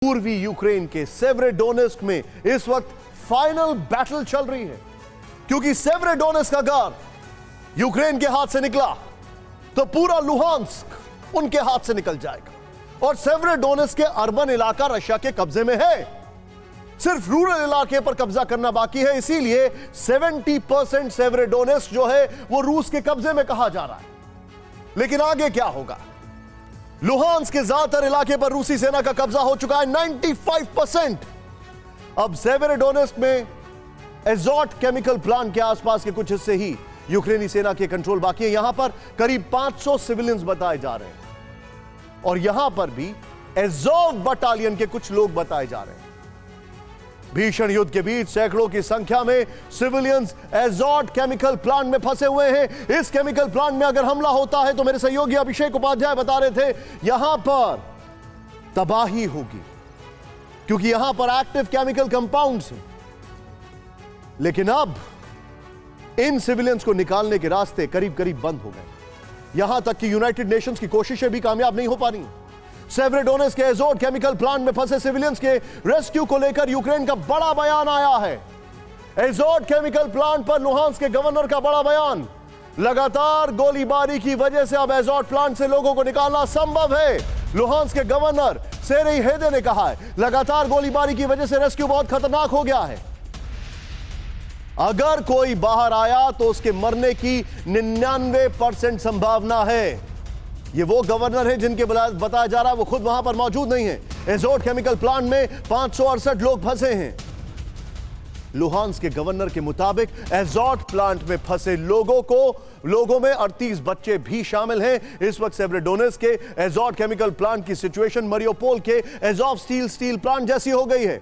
पूर्वी यूक्रेन के सेवरोडोनेस्क में इस वक्त फाइनल बैटल चल रही है, क्योंकि सेवरोडोनेस्क अगर यूक्रेन के हाथ से निकला तो पूरा लुहांस्क उनके हाथ से निकल जाएगा और सेवरोडोनेस्क के अर्बन इलाका रशिया के कब्जे में है। सिर्फ रूरल इलाके पर कब्जा करना बाकी है, इसीलिए 70% सेवरोडोनेस्क जो है वो रूस के कब्जे में कहा जा रहा है। लेकिन आगे क्या होगा? लुहांस्क के ज्यादातर इलाके पर रूसी सेना का कब्जा हो चुका है, 95%। अब सेवरोडोनेस्क में एज़ोट केमिकल प्लांट के आसपास के कुछ हिस्से ही यूक्रेनी सेना के कंट्रोल बाकी है। यहां पर करीब 500 सिविलियंस बताए जा रहे हैं और यहां पर भी एज़ोव बटालियन के कुछ लोग बताए जा रहे हैं। भीषण युद्ध के बीच सैकड़ों की संख्या में सिविलियंस एज़ोट केमिकल प्लांट में फंसे हुए हैं। इस केमिकल प्लांट में अगर हमला होता है तो मेरे सहयोगी अभिषेक उपाध्याय बता रहे थे यहां पर तबाही होगी, क्योंकि यहां पर एक्टिव केमिकल कंपाउंड्स हैं। लेकिन अब इन सिविलियंस को निकालने के रास्ते करीब करीब बंद हो गए, यहां तक कि यूनाइटेड नेशंस की कोशिशें भी कामयाब नहीं हो पा रही। सेवरोडोनेस्क के एज़ोट केमिकल प्लांट में फंसे सिविलियंस के रेस्क्यू को लेकर यूक्रेन का बड़ा बयान आया है। एज़ोट केमिकल प्लांट पर लुहांस्क के गवर्नर का बड़ा बयान। लगातार गोलीबारी की वजह से अब एज़ोट प्लांट से लोगों को निकालना संभव है। लुहांस्क के गवर्नर सेरेही हेदे ने कहा है लगातार गोलीबारी की वजह से रेस्क्यू बहुत खतरनाक हो गया है। अगर कोई बाहर आया तो उसके मरने की 99% संभावना है। ये वो गवर्नर है जिनके बताया जा रहा है वो खुद वहां पर मौजूद नहीं है। एज़ोट केमिकल प्लांट में 568 लोग फंसे हैं। लुहांस्क के गवर्नर के मुताबिक एज़ोट प्लांट में फंसे लोगों में 38 बच्चे भी शामिल हैं। इस वक्त सेवरोडोनेस्क के एज़ोट केमिकल प्लांट की सिचुएशन मरियोपोल के एज़ोव स्टील प्लांट जैसी हो गई है।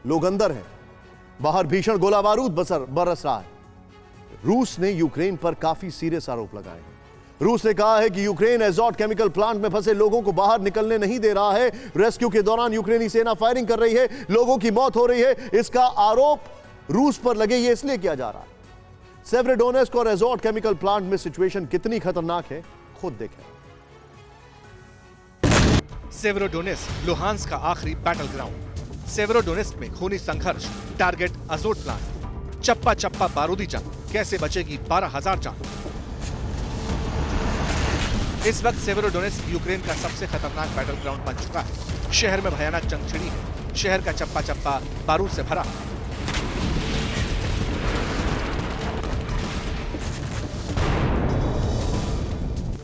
लोग अंदर हैं, बाहर भीषण गोला बारूद बरस रहा है। रूस ने यूक्रेन पर काफी सीरियस आरोप लगाए हैं। रूस ने कहा है कि यूक्रेन एज़ोट केमिकल प्लांट में फंसे लोगों को बाहर निकलने नहीं दे रहा है। रेस्क्यू के दौरान यूक्रेनी सेना फायरिंग कर रही है, लोगों की मौत हो रही है। इसका आरोप रूस पर लगे ये इसलिए किया जा रहा है। सेवरोडोनेस्क और एज़ोट केमिकल प्लांट में सिचुएशन कितनी खतरनाक है खुद देखें। सेवरोडोनेस्क लुहांस्क का आखिरी बैटल ग्राउंड। सेवरोडोनेस्क में खूनी संघर्ष, टारगेट एज़ोट प्लांट। चप्पा चप्पा बारूदी जंग, कैसे बचेगी 12,000 जान। इस वक्त सेवरोडोनेस्क यूक्रेन का सबसे खतरनाक बैटल ग्राउंड बन चुका है। शहर में भयानक जंग छिड़ी है। शहर का चप्पा चप्पा बारूद से भरा है।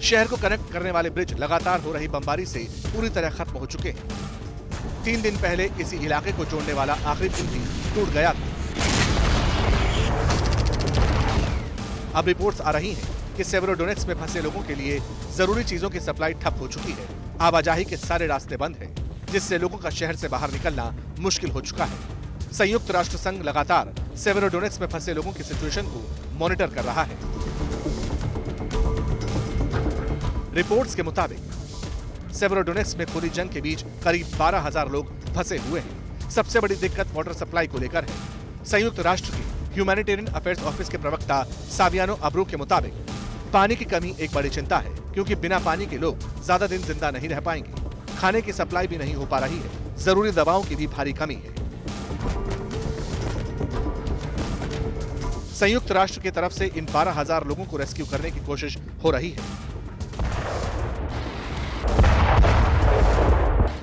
शहर को कनेक्ट करने वाले ब्रिज लगातार हो रही बमबारी से पूरी तरह खत्म हो चुके हैं। 3 दिन पहले इसी इलाके को जोड़ने वाला आखिरी पुल भी टूट गया था। अब रिपोर्ट्स आ रही हैं कि सेवरोडोनेस्क में फंसे लोगों के लिए जरूरी चीजों की सप्लाई ठप हो चुकी है। आवाजाही के सारे रास्ते बंद हैं, जिससे लोगों का शहर से बाहर निकलना मुश्किल हो चुका है। संयुक्त राष्ट्र संघ लगातार सेवरोडोनेस्क में फंसे लोगों की सिचुएशन को मॉनिटर कर रहा है। रिपोर्ट्स के मुताबिक सेवरोडोनेस्क में खुली जंग के बीच करीब 12,000 लोग फंसे हुए हैं। सबसे बड़ी दिक्कत वाटर सप्लाई को लेकर है। संयुक्त राष्ट्र के ह्यूमैनिटेरियन अफेयर्स ऑफिस के प्रवक्ता सावियानो अब्रू के मुताबिक पानी की कमी एक बड़ी चिंता है, क्योंकि बिना पानी के लोग ज्यादा दिन जिंदा नहीं रह पाएंगे। खाने की सप्लाई भी नहीं हो पा रही है। जरूरी दवाओं की भी भारी कमी है। संयुक्त राष्ट्र की तरफ से इन 12,000 लोगों को रेस्क्यू करने की कोशिश हो रही है,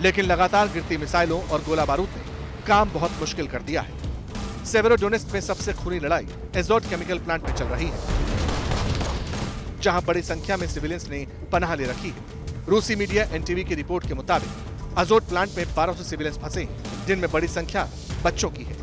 लेकिन लगातार गिरती मिसाइलों और गोला बारूद ने काम बहुत मुश्किल कर दिया है। सेवरोडोनेस्क में सबसे खूनी लड़ाई एज़ोट केमिकल प्लांट में चल रही है, जहां बड़ी संख्या में सिविलियंस ने पनाह ले रखी है। रूसी मीडिया एनटीवी की रिपोर्ट के मुताबिक एज़ोट प्लांट में 1200 सिविलियंस फंसे हैं, जिनमें बड़ी संख्या बच्चों की है।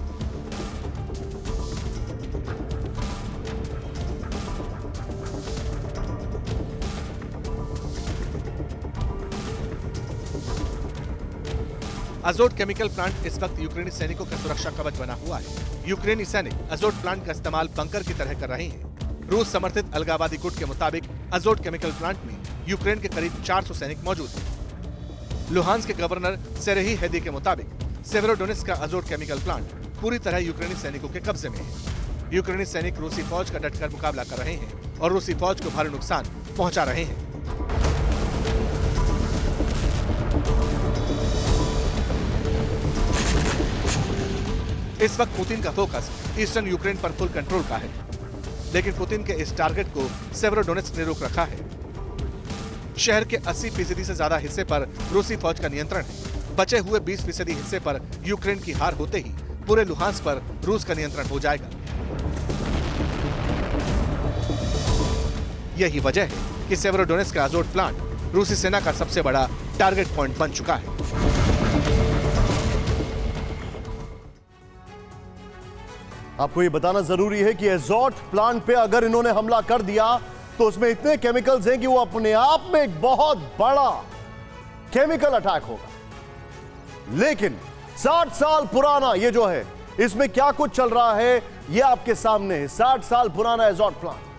एज़ोट केमिकल प्लांट इस वक्त यूक्रेनी सैनिकों का सुरक्षा कवच बना हुआ है। यूक्रेनी सैनिक एज़ोट प्लांट का इस्तेमाल बंकर की तरह कर रहे हैं। रूस समर्थित अलगावादी गुट के मुताबिक एज़ोट केमिकल प्लांट में यूक्रेन के करीब 400 सैनिक मौजूद हैं। लुहांस्क के गवर्नर सेरेही हेदी के मुताबिक सेवरोडोनेस्क का एज़ोट केमिकल प्लांट पूरी तरह यूक्रेनी सैनिकों के कब्जे में है। यूक्रेनी सैनिक रूसी फौज का डटकर मुकाबला कर रहे हैं और रूसी फौज को भारी नुकसान पहुंचा रहे हैं। इस वक्त पुतिन का फोकस ईस्टर्न यूक्रेन पर फुल कंट्रोल का है, लेकिन पुतिन के इस टारगेट को सेवेरोडोनेत्स्क ने रोक रखा है। शहर के 80% से ज्यादा हिस्से पर रूसी फौज का नियंत्रण है। बचे हुए 20% हिस्से पर यूक्रेन की हार होते ही पूरे लुहांस्क पर रूस का नियंत्रण हो जाएगा। यही वजह है कि सेवेरोडोनेत्स्क का अजोट प्लांट रूसी सेना का सबसे बड़ा टारगेट पॉइंट बन चुका है। आपको ये बताना जरूरी है कि एजॉट प्लांट पे अगर इन्होंने हमला कर दिया तो उसमें इतने केमिकल्स हैं कि वो अपने आप में एक बहुत बड़ा केमिकल अटैक होगा। लेकिन 60 साल पुराना ये जो है, इसमें क्या कुछ चल रहा है ये आपके सामने है। 60 साल पुराना एजॉट प्लांट।